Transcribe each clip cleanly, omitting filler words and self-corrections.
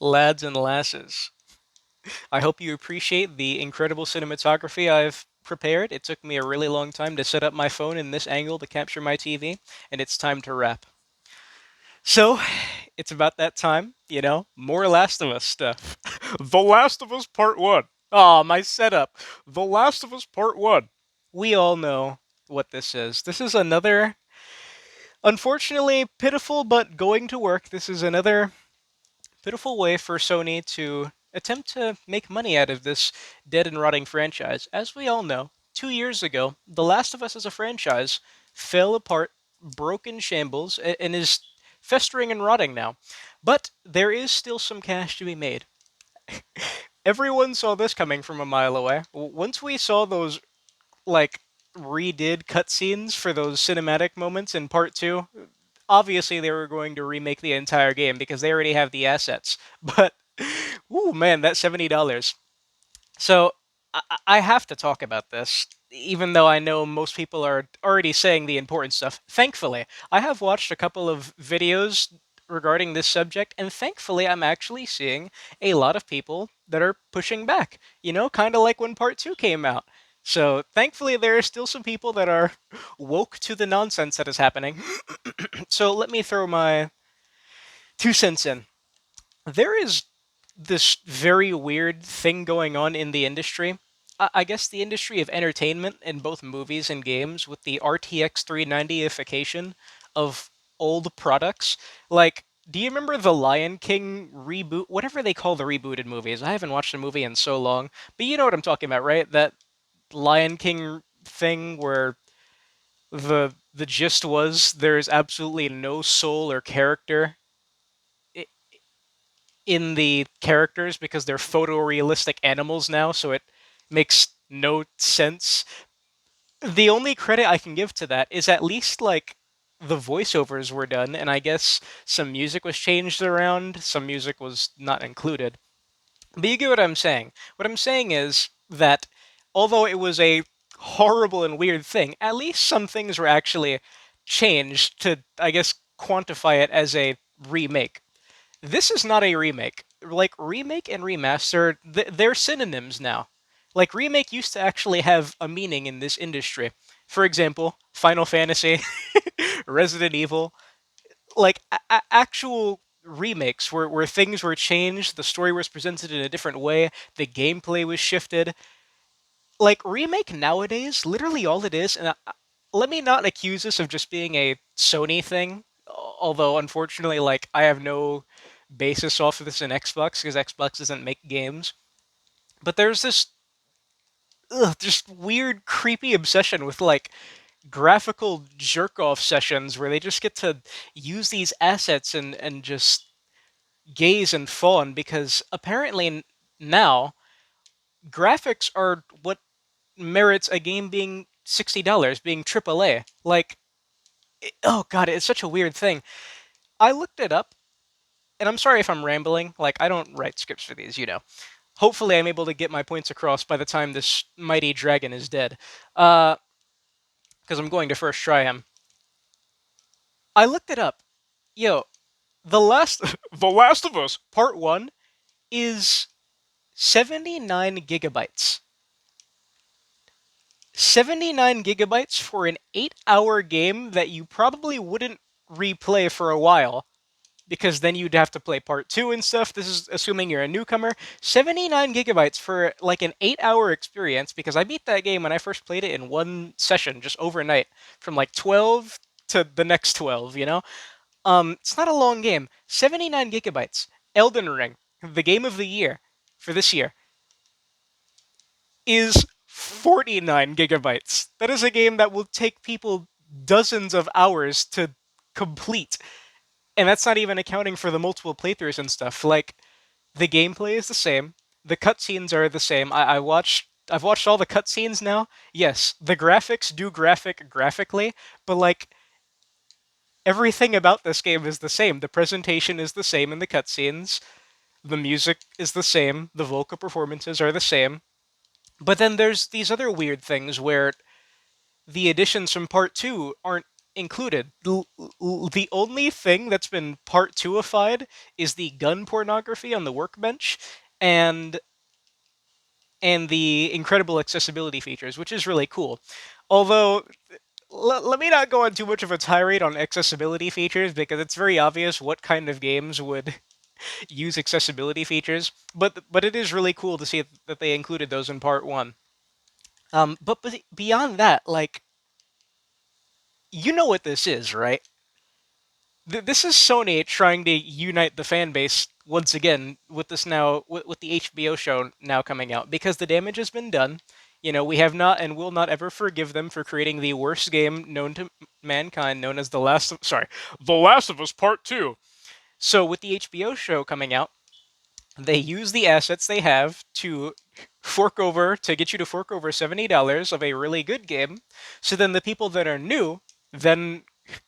Lads and lasses, I hope you appreciate the incredible cinematography I've prepared. It took me a really long time to set up my phone in this angle to capture my TV, and it's time to wrap. So, it's about that time, more Last of Us stuff. The Last of Us Part 1. Ah, my setup. The Last of Us Part 1. We all know what this is. This is another, unfortunately, pitiful but going to work. This is another pitiful way for Sony to attempt to make money out of this dead and rotting franchise. As we all know, 2 years ago, The Last of Us as a franchise fell apart, broke in shambles, and is festering and rotting now. But there is still some cash to be made. Everyone saw this coming from a mile away. Once we saw those, like, redid cutscenes for those cinematic moments in part two, obviously they were going to remake the entire game because they already have the assets. But, ooh, man, that $70. So I have to talk about this, even though I know most people are already saying the important stuff. Thankfully, I have watched a couple of videos regarding this subject, and thankfully, I'm actually seeing a lot of people that are pushing back. Kind of like when Part 2 came out. So, thankfully, there are still some people that are woke to the nonsense that is happening. So, let me throw my 2 cents in. There is this very weird thing going on in the industry. I guess the industry of entertainment in both movies and games with the RTX 390ification of old products. Like, do you remember the Lion King reboot? Whatever they call the rebooted movies. I haven't watched a movie in so long, but you know what I'm talking about, right? That Lion King thing where the gist was there's absolutely no soul or character in the characters because they're photorealistic animals now, so it makes no sense. The only credit I can give to that is at least like the voiceovers were done, and I guess some music was changed around, some music was not included. But you get what I'm saying. What I'm saying is that although it was a horrible and weird thing, at least some things were actually changed to, I guess, quantify it as a remake. This is not a remake. Like, remake and remaster, they're synonyms now. Like, remake used to actually have a meaning in this industry. For example, Final Fantasy, Resident Evil, like actual remakes where things were changed, the story was presented in a different way, the gameplay was shifted. Like, remake nowadays, literally all it is, and let me not accuse this of just being a Sony thing, although unfortunately, like, I have no basis off of this in Xbox because Xbox doesn't make games. But there's this just weird, creepy obsession with like graphical jerk off sessions where they just get to use these assets and just gaze and fawn because apparently now graphics are what merits a game being $60, being AAA. Like, oh god, it's such a weird thing. I looked it up, and I'm sorry if I'm rambling. Like, I don't write scripts for these. Hopefully, I'm able to get my points across by the time this mighty dragon is dead. Because I'm going to first try him. I looked it up. Yo, the last, The Last of Us Part One is 79 gigabytes. 79 gigabytes for an 8-hour game that you probably wouldn't replay for a while because then you'd have to play part two and stuff. This is assuming you're a newcomer. 79 gigabytes for like an 8-hour experience because I beat that game when I first played it in one session, just overnight, from like 12 to the next 12. It's not a long game. 79 gigabytes. Elden Ring, the game of the year for this year, is 49 gigabytes. That is a game that will take people dozens of hours to complete. And that's not even accounting for the multiple playthroughs and stuff. Like, the gameplay is the same. The cutscenes are the same. I've watched all the cutscenes now. Yes, the graphics do graphically, but like everything about this game is the same. The presentation is the same in the cutscenes. The music is the same. The vocal performances are the same. But then there's these other weird things where the additions from part two aren't included. The only thing that's been part two-ified is the gun pornography on the workbench and the incredible accessibility features, which is really cool. Although let me not go on too much of a tirade on accessibility features because it's very obvious what kind of games would use accessibility features. But it is really cool to see that they included those in part one. But beyond that, like you know what this is, right? This is Sony trying to unite the fan base once again with this now with the HBO show now coming out because the damage has been done. You know, we have not and will not ever forgive them for creating the worst game known to mankind, known as The Last of Us Part 2. So with the HBO show coming out, they use the assets they have to get you to fork over $70 of a really good game. So then the people that are new then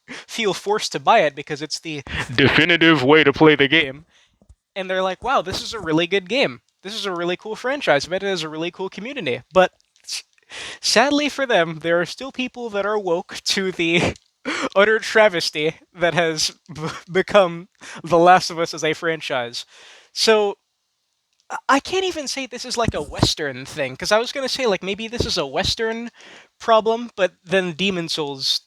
feel forced to buy it because it's the definitive way to play the game. And they're like, wow, this is a really good game. This is a really cool franchise. I bet it has a really cool community. But sadly for them, there are still people that are woke to the utter travesty that has become The Last of Us as a franchise. So I can't even say this is like a Western thing, because I was going to say, like, maybe this is a Western problem, but then Demon Souls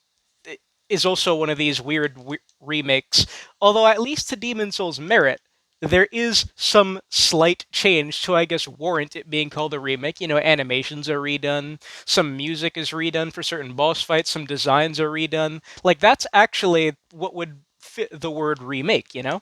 is also one of these weird remakes. Although, at least to Demon Souls' merit, there is some slight change to, I guess, warrant it being called a remake. You know, animations are redone, some music is redone for certain boss fights, some designs are redone. Like, that's actually what would fit the word remake, you know?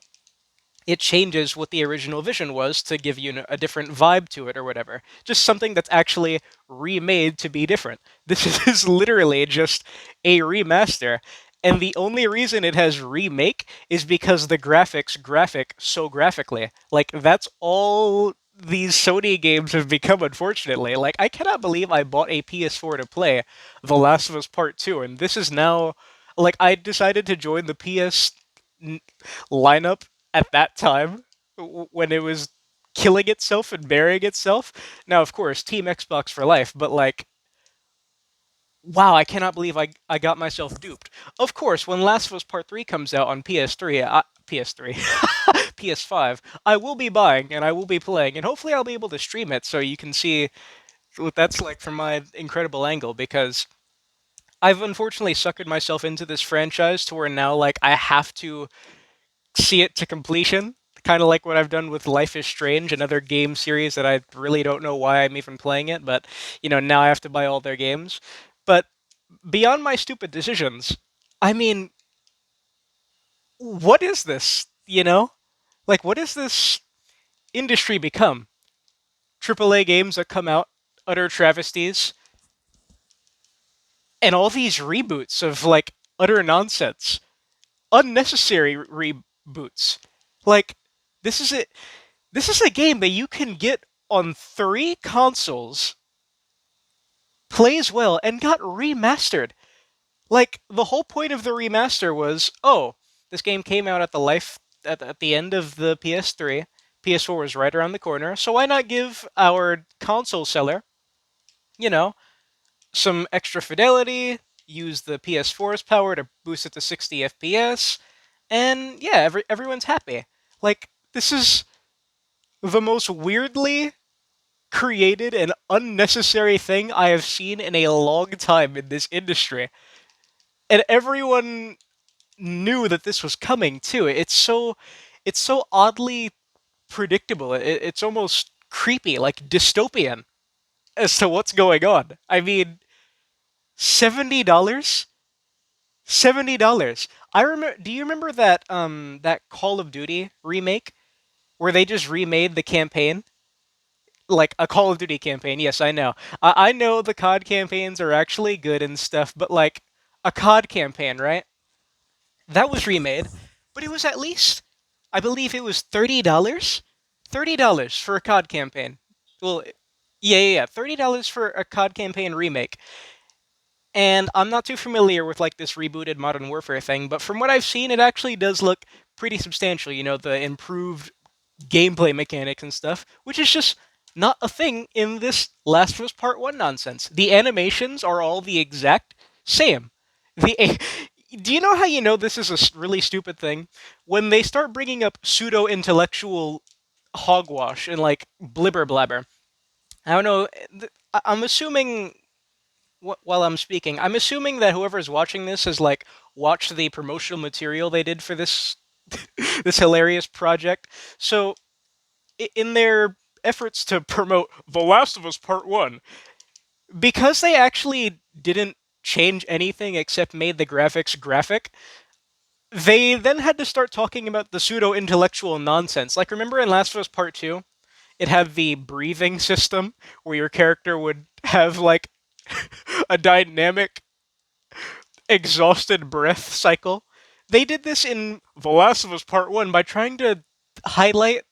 It changes what the original vision was to give you a different vibe to it or whatever. Just something that's actually remade to be different. This is literally just a remaster. And the only reason it has remake is because the graphics graphic so graphically. Like, that's all these Sony games have become, unfortunately. Like, I cannot believe I bought a PS4 to play The Last of Us Part 2, and this is now. Like, I decided to join the PS lineup at that time when it was killing itself and burying itself. Now, of course, Team Xbox for life, but like, wow, I cannot believe I got myself duped. Of course, when Last of Us Part 3 comes out on PS3, PS3, PS5, I will be buying and I will be playing, and hopefully I'll be able to stream it so you can see what that's like from my incredible angle because I've unfortunately suckered myself into this franchise to where now, like, I have to see it to completion. Kind of like what I've done with Life is Strange, another game series that I really don't know why I'm even playing it, but now I have to buy all their games. But beyond my stupid decisions, I mean, what is this? Like, what has this industry become? AAA games that come out, utter travesties, and all these reboots of like utter nonsense, unnecessary reboots. Like, this is it. This is a game that you can get on three consoles, plays well, and got remastered. Like, the whole point of the remaster was, oh, this game came out at the end of the PS3. PS4 was right around the corner, so why not give our console seller, you know, some extra fidelity, use the PS4's power to boost it to 60 FPS, and yeah, everyone's happy. Like, this is the most weirdly created an unnecessary thing I have seen in a long time in this industry. And everyone knew that this was coming too. It's so oddly predictable. It's almost creepy, like dystopian as to what's going on. I mean, $70? $70. I remember Do you remember that Call of Duty remake where they just remade the campaign? Like a Call of Duty campaign. Yes, I know. I know the COD campaigns are actually good and stuff, but like a COD campaign, right? That was remade, but it was at least, I believe it was $30. $30 for a COD campaign. Well, yeah. $30 for a COD campaign remake. And I'm not too familiar with like this rebooted Modern Warfare thing, but from what I've seen, it actually does look pretty substantial. The improved gameplay mechanics and stuff, which is just not a thing in this Last of Us Part 1 nonsense. The animations are all the exact same. The Do you know how you know this is a really stupid thing? When they start bringing up pseudo intellectual hogwash and like blibber blabber. I don't know. I'm assuming while I'm speaking, I'm assuming that whoever's watching this has like watched the promotional material they did for this this hilarious project. So in their efforts to promote The Last of Us Part 1, because they actually didn't change anything except made the graphics graphic, they then had to start talking about the pseudo intellectual nonsense. Like, remember in Last of Us Part 2? It had the breathing system where your character would have, like, a dynamic, exhausted breath cycle. They did this in The Last of Us Part 1 by trying to highlight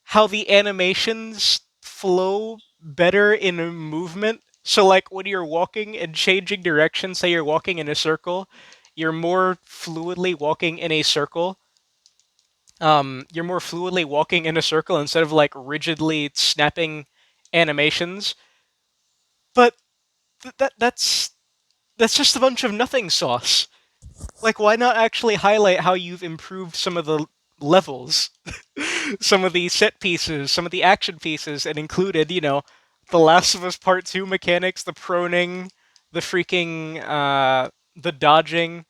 how the animations flow better in a movement. So, like, when you're walking and changing direction, say you're walking in a circle, you're more fluidly walking in a circle. You're more fluidly walking in a circle instead of like rigidly snapping animations. But that's just a bunch of nothing sauce. Like, why not actually highlight how you've improved some of the levels, some of the set pieces, some of the action pieces, and included, the Last of Us Part 2 mechanics, the proning, the freaking, the dodging,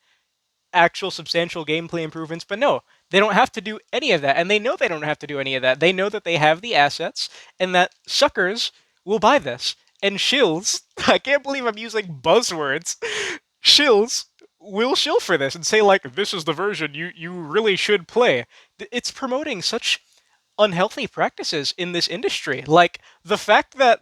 actual substantial gameplay improvements. But no, they don't have to do any of that. And they know they don't have to do any of that. They know that they have the assets and that suckers will buy this. And shills, I can't believe I'm using buzzwords, shills will shill for this and say like this is the version you really should play. It's promoting such unhealthy practices in this industry. Like the fact that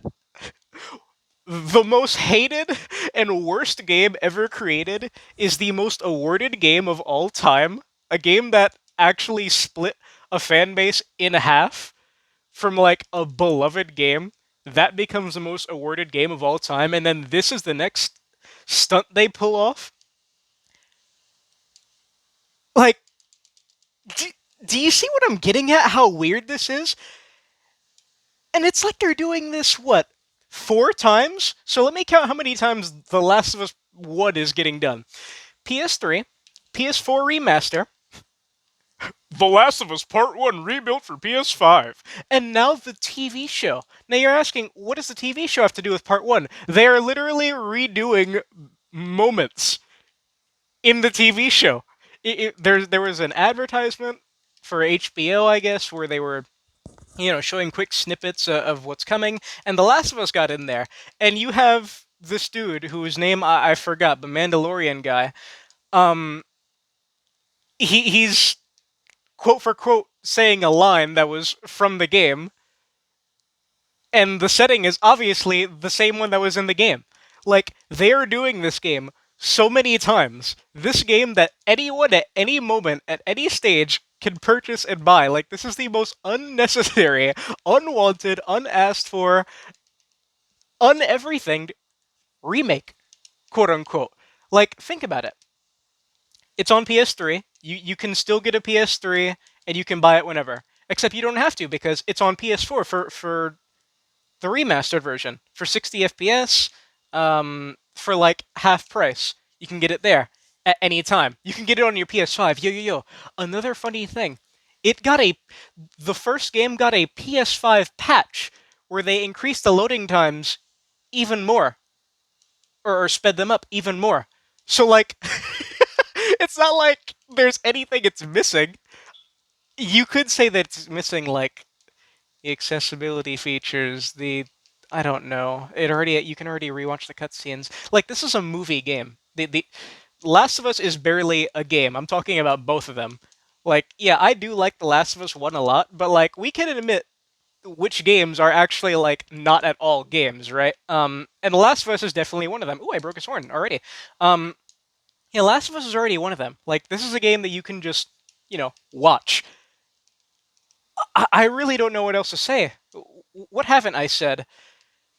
the most hated and worst game ever created is the most awarded game of all time. A game that actually split a fan base in half from like a beloved game. That becomes the most awarded game of all time, and then this is the next stunt they pull off. Like, do, do you see what I'm getting at? How weird this is? And it's like they're doing this, what, 4 times? So let me count how many times The Last of Us 1 is getting done. PS3, PS4 remaster, The Last of Us Part 1 rebuilt for PS5, and now the TV show. Now you're asking, what does the TV show have to do with Part 1? They are literally redoing moments in the TV show. There was an advertisement for HBO, I guess, where they were showing quick snippets of what's coming, and The Last of Us got in there, and you have this dude whose name I forgot, the Mandalorian guy. Um, he's quote for quote saying a line that was from the game, and the setting is obviously the same one that was in the game. Like, they're doing this game so many times. This game that anyone at any moment, at any stage, can purchase and buy. Like, this is the most unnecessary, unwanted, unasked for, uneverything remake, quote unquote. Like, think about it. It's on PS3. You can still get a PS3 and you can buy it whenever. Except you don't have to because it's on PS4 for the remastered version for 60 FPS, for like half price. You can get it there at any time. You can get it on your PS5. Yo yo yo. Another funny thing, it got a the first game got a PS5 patch where they increased the loading times even more, or sped them up even more. So like, it's not like there's anything it's missing. You could say that it's missing like the accessibility features, the I don't know. It already you can already rewatch the cutscenes. Like this is a movie game. The Last of Us is barely a game. I'm talking about both of them. Like, yeah, I do like The Last of Us 1 a lot, but like we can admit which games are actually like not at all games, right? And The Last of Us is definitely one of them. Ooh, I broke a sword already. Um yeah, Last of Us is already one of them. Like this is a game that you can just, watch. I really don't know what else to say. What haven't I said?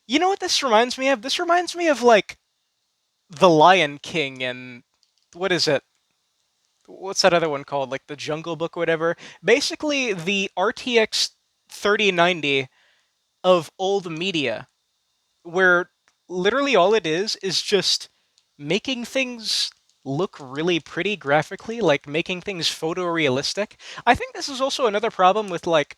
You know what this reminds me of? This reminds me of like The Lion King and what is it? What's that other one called? Like The Jungle Book or whatever. Basically the RTX 3090 of old media where literally all it is just making things look really pretty graphically, like making things photorealistic. I think this is also another problem with like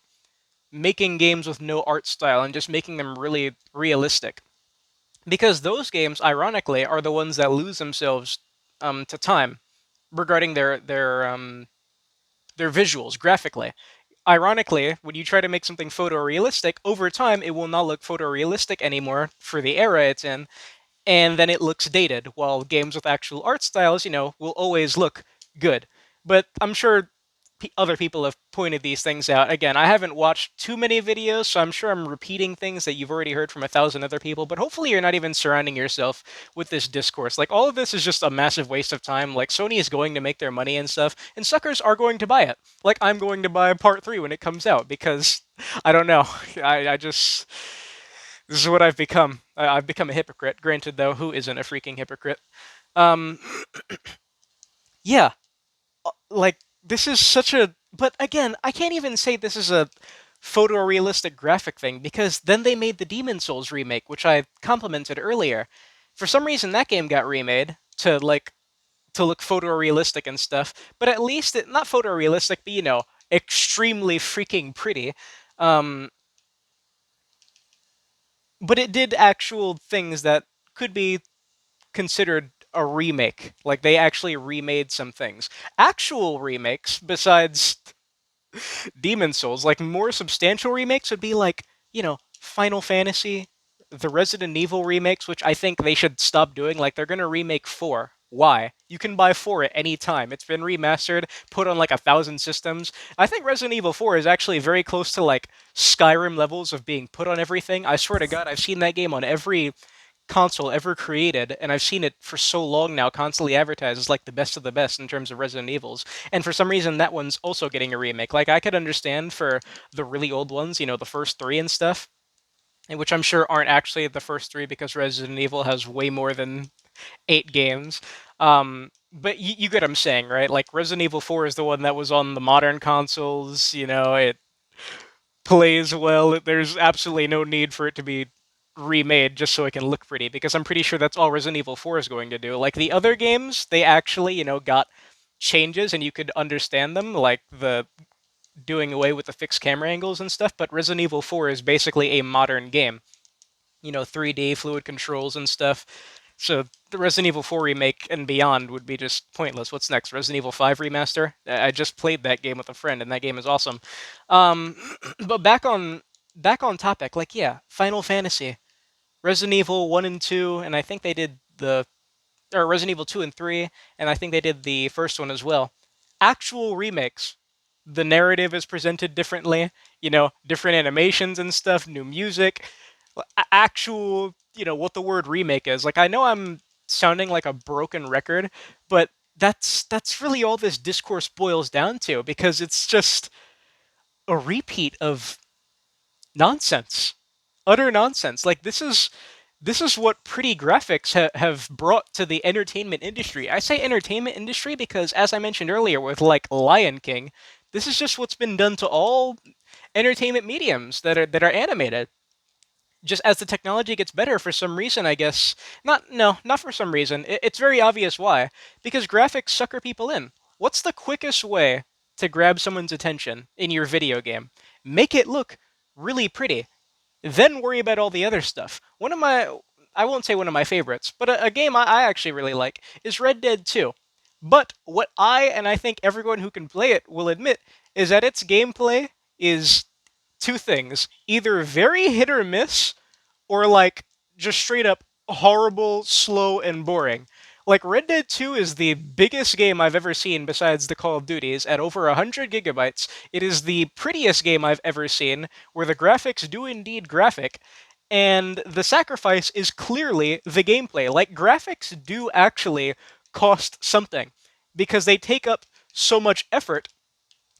making games with no art style and just making them really realistic. Because those games, ironically, are the ones that lose themselves to time regarding their visuals graphically. Ironically, when you try to make something photorealistic, over time it will not look photorealistic anymore for the era it's in, and then it looks dated. While games with actual art styles, will always look good. But I'm sure other people have pointed these things out. Again, I haven't watched too many videos, so I'm sure I'm repeating things that you've already heard from a thousand other people. But hopefully, you're not even surrounding yourself with this discourse. Like, all of this is just a massive waste of time. Like, Sony is going to make their money and stuff, and suckers are going to buy it. Like, I'm going to buy Part 3 when it comes out because I don't know. I just. This is what I've become. I've become a hypocrite. Granted, though, who isn't a freaking hypocrite? Um, yeah, like this is such a. But again, I can't even say this is a photorealistic graphic thing because then they made the Demon Souls remake, which I complimented earlier. For some reason, that game got remade to look photorealistic and stuff. But at least it not photorealistic, but extremely freaking pretty. Um, but it did actual things that could be considered a remake. Like they actually remade some things. Actual remakes, besides Demon Souls, like more substantial remakes would be like, Final Fantasy, the Resident Evil remakes, which I think they should stop doing. Like they're gonna remake 4. Why? You can buy 4 at any time. It's been remastered, put on like 1,000 systems. I think Resident Evil 4 is actually very close to like Skyrim levels of being put on everything. I swear to God, I've seen that game on every console ever created, and I've seen it for so long now, constantly advertised as like the best of the best in terms of Resident Evils. And for some reason, that one's also getting a remake. Like I could understand for the really old ones, the first 3 and stuff, and which I'm sure aren't actually the first 3 because Resident Evil has way more than 8 games. But you get what I'm saying, right? Like Resident Evil 4 is the one that was on the modern consoles. It plays well. There's absolutely no need for it to be remade just so it can look pretty because I'm pretty sure that's all Resident Evil 4 is going to do. Like the other games, they actually, got changes and you could understand them, like the doing away with the fixed camera angles and stuff, but Resident Evil 4 is basically a modern game. 3D fluid controls and stuff. So the Resident Evil 4 remake and beyond would be just pointless. What's next? Resident Evil 5 remaster? I just played that game with a friend, and that game is awesome. Um, but back on topic, like yeah, Final Fantasy, Resident Evil 1 and 2, and I think they did the or Resident Evil 2 and 3, and I think they did the first one as well. Actual remakes. The narrative is presented differently, different animations and stuff, new music, actual, what the word remake is. Like I know I'm sounding like a broken record, but that's really all this discourse boils down to because it's just a repeat of nonsense. Utter nonsense. Like this is what pretty graphics have brought to the entertainment industry. I say entertainment industry because, as I mentioned earlier, with like Lion King, this is just what's been done to all entertainment mediums that are animated. Just as the technology gets better, for some reason, I guess not for some reason. It's very obvious why. Because graphics sucker people in. What's the quickest way to grab someone's attention in your video game? Make it look really pretty, then worry about all the other stuff. I won't say one of my favorites, but a game I actually really like is Red Dead 2. But what and I think everyone who can play it will admit is that its gameplay is two things: either very hit or miss, or like just straight up horrible, slow, and boring. Like Red Dead 2 is the biggest game I've ever seen besides the Call of Duties at over 100 gigabytes. It is the prettiest game I've ever seen, where the graphics do indeed graphic, and the sacrifice is clearly the gameplay. Like graphics do actually cost something because they take up so much effort.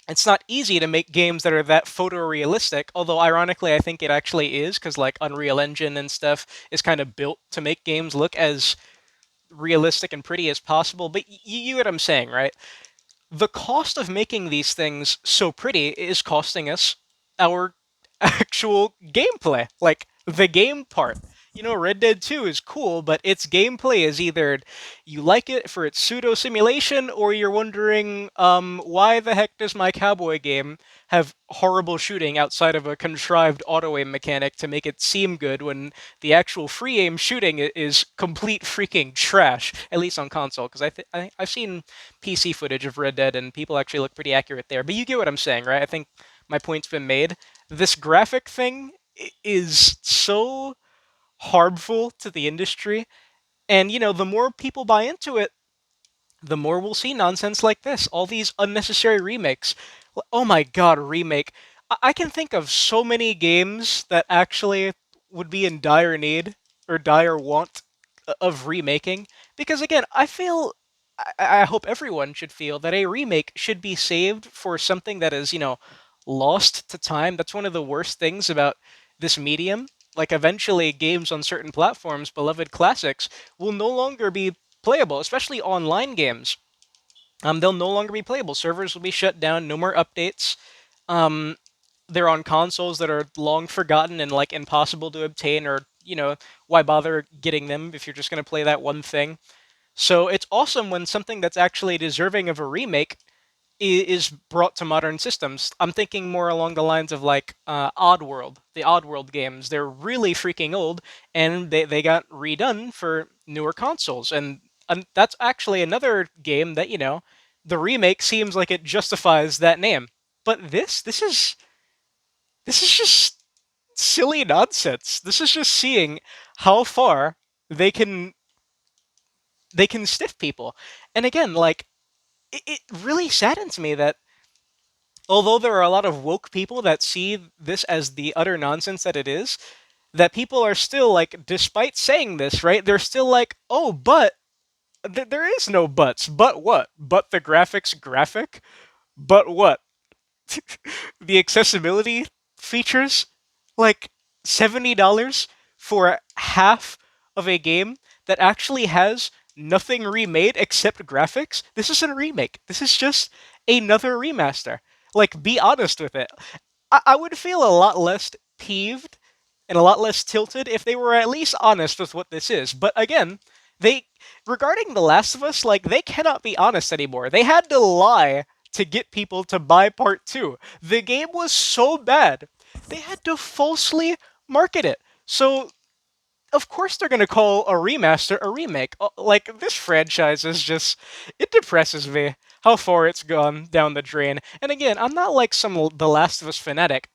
It's not easy to make games that are that photorealistic, although ironically I think it actually is because like Unreal Engine and stuff is kind of built to make games look as realistic and pretty as possible. But you get what I'm saying, right? The cost of making these things so pretty is costing us our actual gameplay, like the game part. Red Dead 2 is cool, but its gameplay is either you like it for its pseudo simulation, or you're wondering, why the heck does my cowboy game have horrible shooting outside of a contrived auto aim mechanic to make it seem good when the actual free aim shooting is complete freaking trash, at least on console, because I've seen PC footage of Red Dead and people actually look pretty accurate there. But you get what I'm saying, right? I think my point's been made. This graphic thing is so harmful to the industry. And, the more people buy into it, the more we'll see nonsense like this. All these unnecessary remakes. Oh my god, remake. I can think of so many games that actually would be in dire need or dire want of remaking. Because again, I feel. I hope everyone should feel that a remake should be saved for something that is, lost to time. That's one of the worst things about this medium. Like, eventually, games on certain platforms, beloved classics, will no longer be playable, especially online games. They'll no longer be playable. Servers will be shut down. No more updates. Um, they're on consoles that are long forgotten and like impossible to obtain, or why bother getting them if you're just going to play that one thing? So it's awesome when something that's actually deserving of a remake is brought to modern systems. I'm thinking more along the lines of like Oddworld, the Oddworld games. They're really freaking old, and they got redone for newer consoles. And that's actually another game that the remake seems like it justifies that name. But this is just silly nonsense. This is just seeing how far they can they can stiff people. And again, like it really saddens me that although there are a lot of woke people that see this as the utter nonsense that it is, that people are still like, despite saying this, right? They're still like, oh, but there is no buts. But what? But the graphics graphic? But what? The accessibility features? Like $70 for half of a game that actually has nothing remade except graphics? This isn't a remake. This is just another remaster. Like, be honest with it. I would feel a lot less peeved and a lot less tilted if they were at least honest with what this is. But again, they regarding The Last of Us, like they cannot be honest anymore. They had to lie to get people to buy part 2. The game was so bad. They had to falsely market it. So of course they're going to call a remaster a remake. Like this franchise is just it depresses me how far it's gone down the drain. And again, I'm not like some The Last of Us fanatic.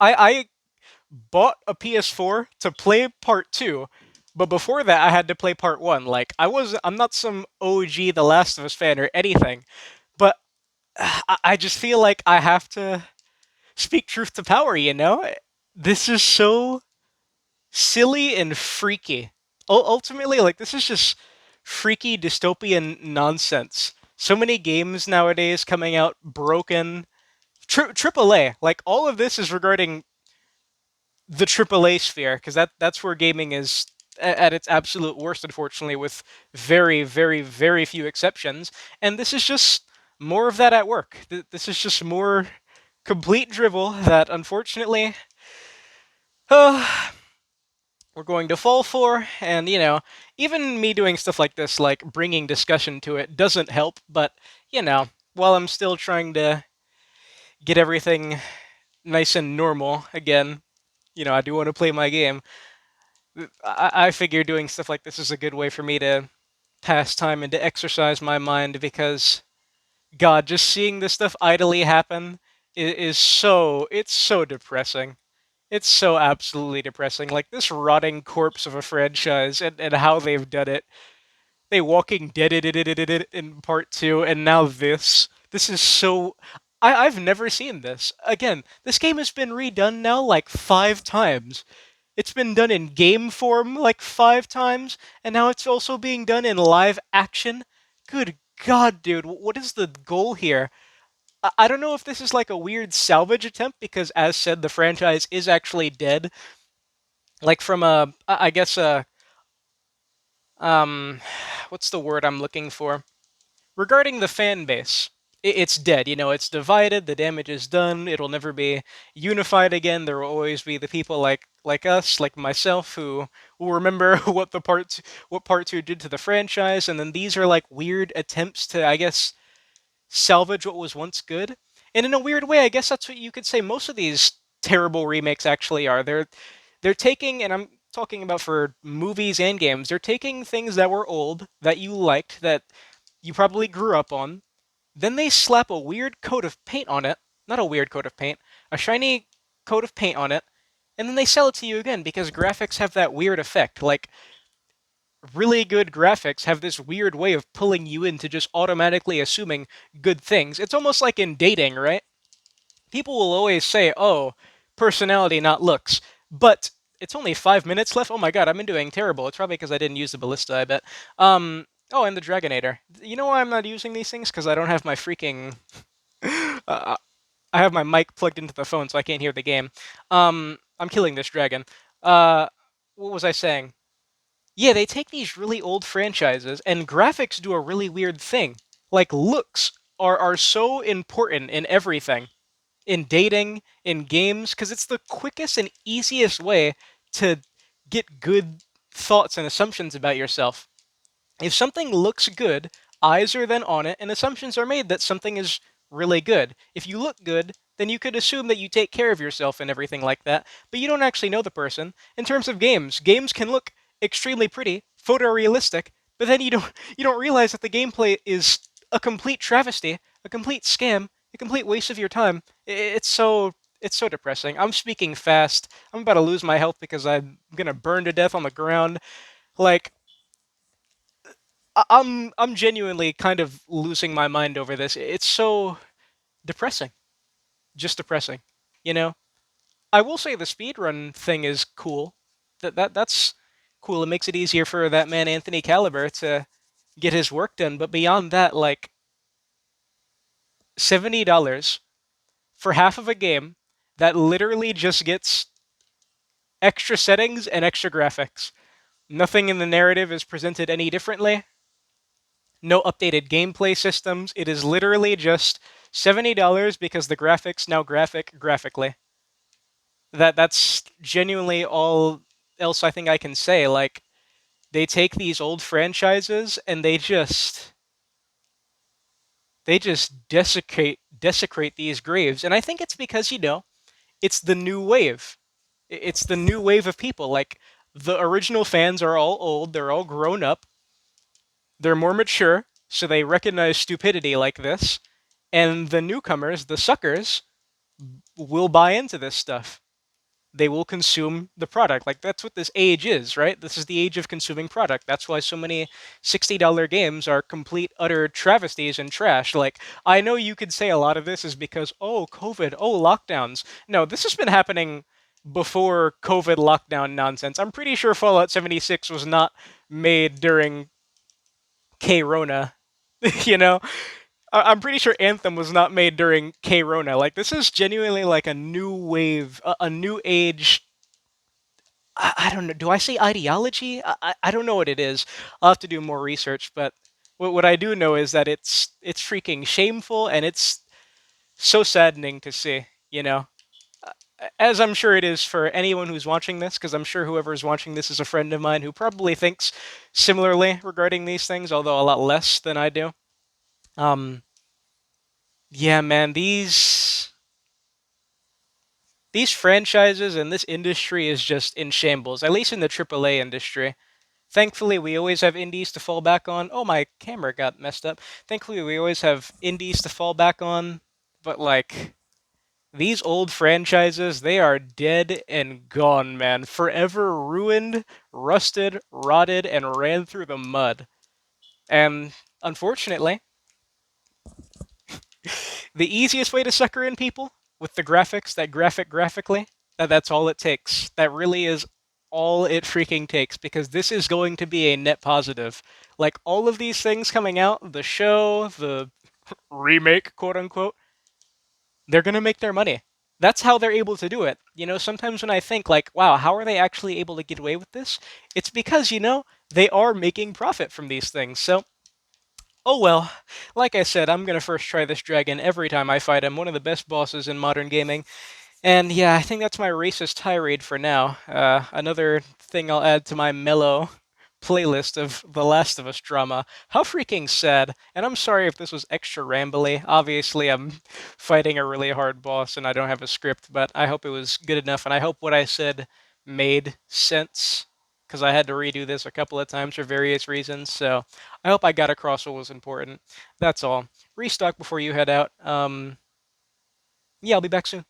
I bought a PS4 to play part 2, but before that I had to play part 1. Like I'm not some OG The Last of Us fan or anything, but I just feel like I have to speak truth to power, you know? This is so silly and freaky. Ultimately, like this is just freaky dystopian nonsense. So many games nowadays coming out broken. AAA, like all of this is regarding the AAA sphere because that's where gaming is at its absolute worst, unfortunately, with very, very, very few exceptions. And this is just more of that at work. This is just more complete drivel that, unfortunately, uh, we're going to fall for. And even me doing stuff like this, like bringing discussion to it, doesn't help. But while I'm still trying to get everything nice and normal again, I do want to play my game. I figure doing stuff like this is a good way for me to pass time and to exercise my mind because, God, just seeing this stuff idly happen is it's so depressing. It's so absolutely depressing. Like this rotting corpse of a franchise and how they've done it. They Walking Dead it in part 2, and now this. This is so. I've never seen this. Again, this game has been redone now like 5 times. It's been done in game form like 5 times, and now it's also being done in live action. Good God, dude, what is the goal here? I don't know if this is like a weird salvage attempt because, as said, the franchise is actually dead. Like from I guess um, what's the word I'm looking for? Regarding the fan base. it's dead. It's divided. The damage is done. It'll never be unified again. There will always be the people like us, like myself, who will remember what part two did to the franchise. And then these are like weird attempts to, I guess, salvage what was once good. And in a weird way, I guess that's what you could say most of these terrible remakes actually are. They're taking, and I'm talking about for movies and games, they're taking things that were old, that you liked, that you probably grew up on, then they slap a weird coat of paint on it. Not a weird coat of paint, a shiny coat of paint on it, and then they sell it to you again because graphics have that weird effect. Like, really good graphics have this weird way of pulling you into just automatically assuming good things. It's almost like in dating, right? People will always say, oh, personality, not looks. But it's only 5 minutes left. Oh my god, I've been doing terrible. It's probably because I didn't use the ballista, I bet. Oh, and the Dragonator. You know why I'm not using these things? Because I don't have my freaking. Uh, I have my mic plugged into the phone, so I can't hear the game. I'm killing this dragon. Uh, what was I saying? Yeah, they take these really old franchises, and graphics do a really weird thing. Like, looks are so important in everything, in dating, in games, because it's the quickest and easiest way to get good thoughts and assumptions about yourself. If something looks good, eyes are then on it, and assumptions are made that something is really good. If you look good, then you could assume that you take care of yourself and everything like that, but you don't actually know the person. In terms of games, games can look extremely pretty, photorealistic, but then you don't realize that the gameplay is a complete travesty, a complete scam, a complete waste of your time. It's so depressing. I'm speaking fast. I'm about to lose my health because I'm gonna burn to death on the ground. Like, I'm genuinely kind of losing my mind over this. It's so depressing, just depressing. You know, I will say the speedrun thing is cool. That's cool. It makes it easier for that man Anthony Caliber to get his work done. But beyond that, like $70 for half of a game that literally just gets extra settings and extra graphics. Nothing in the narrative is presented any differently. No updated gameplay systems. It is literally just $70 because the graphics now graphic graphically. That's genuinely all else I think I can say. Like, they take these old franchises and they just desecrate these graves. And I think it's because, it's the new wave. It's the new wave of people. Like, the original fans are all old, they're all grown up, they're more mature, so they recognize stupidity like this. And the newcomers, the suckers, will buy into this stuff. They will consume the product. Like, that's what this age is, right? This is the age of consuming product. That's why so many $60 games are complete, utter travesties and trash. Like, I know you could say a lot of this is because, oh, COVID, oh, lockdowns. No, this has been happening before COVID lockdown nonsense. I'm pretty sure Fallout 76 was not made during K-Rona. you know? I'm pretty sure Anthem was not made during K-Rona. Like, this is genuinely like a new wave, a new age. I don't know. Do I say ideology? I don't know what it is. I'll have to do more research. But what I do know is that it's freaking shameful and it's so saddening to see. As I'm sure it is for anyone who's watching this, because I'm sure whoever is watching this is a friend of mine who probably thinks similarly regarding these things, although a lot less than I do. Um, yeah, man, these franchises and this industry is just in shambles, at least in the AAA industry. Thankfully, we always have indies to fall back on. Oh, my camera got messed up. Thankfully, we always have indies to fall back on. But, like, these old franchises, they are dead and gone, man. Forever ruined, rusted, rotted, and ran through the mud. And unfortunately, the easiest way to sucker in people with the graphics, that graphic graphically, that's all it takes. That really is all it freaking takes because this is going to be a net positive. Like, all of these things coming out, the show, the remake, quote unquote, they're going to make their money. That's how they're able to do it. Sometimes when I think, like, wow, how are they actually able to get away with this? It's because, they are making profit from these things. So Oh well, like I said, I'm gonna first try this dragon every time I fight him. One of the best bosses in modern gaming. And yeah, I think that's my racist tirade for now. Another thing I'll add to my mellow playlist of The Last of Us drama. How freaking sad. And I'm sorry if this was extra rambly. Obviously, I'm fighting a really hard boss and I don't have a script, but I hope it was good enough. And I hope what I said made sense because I had to redo this a couple of times for various reasons. So I hope I got across what was important. That's all. Restock before you head out. Yeah, I'll be back soon.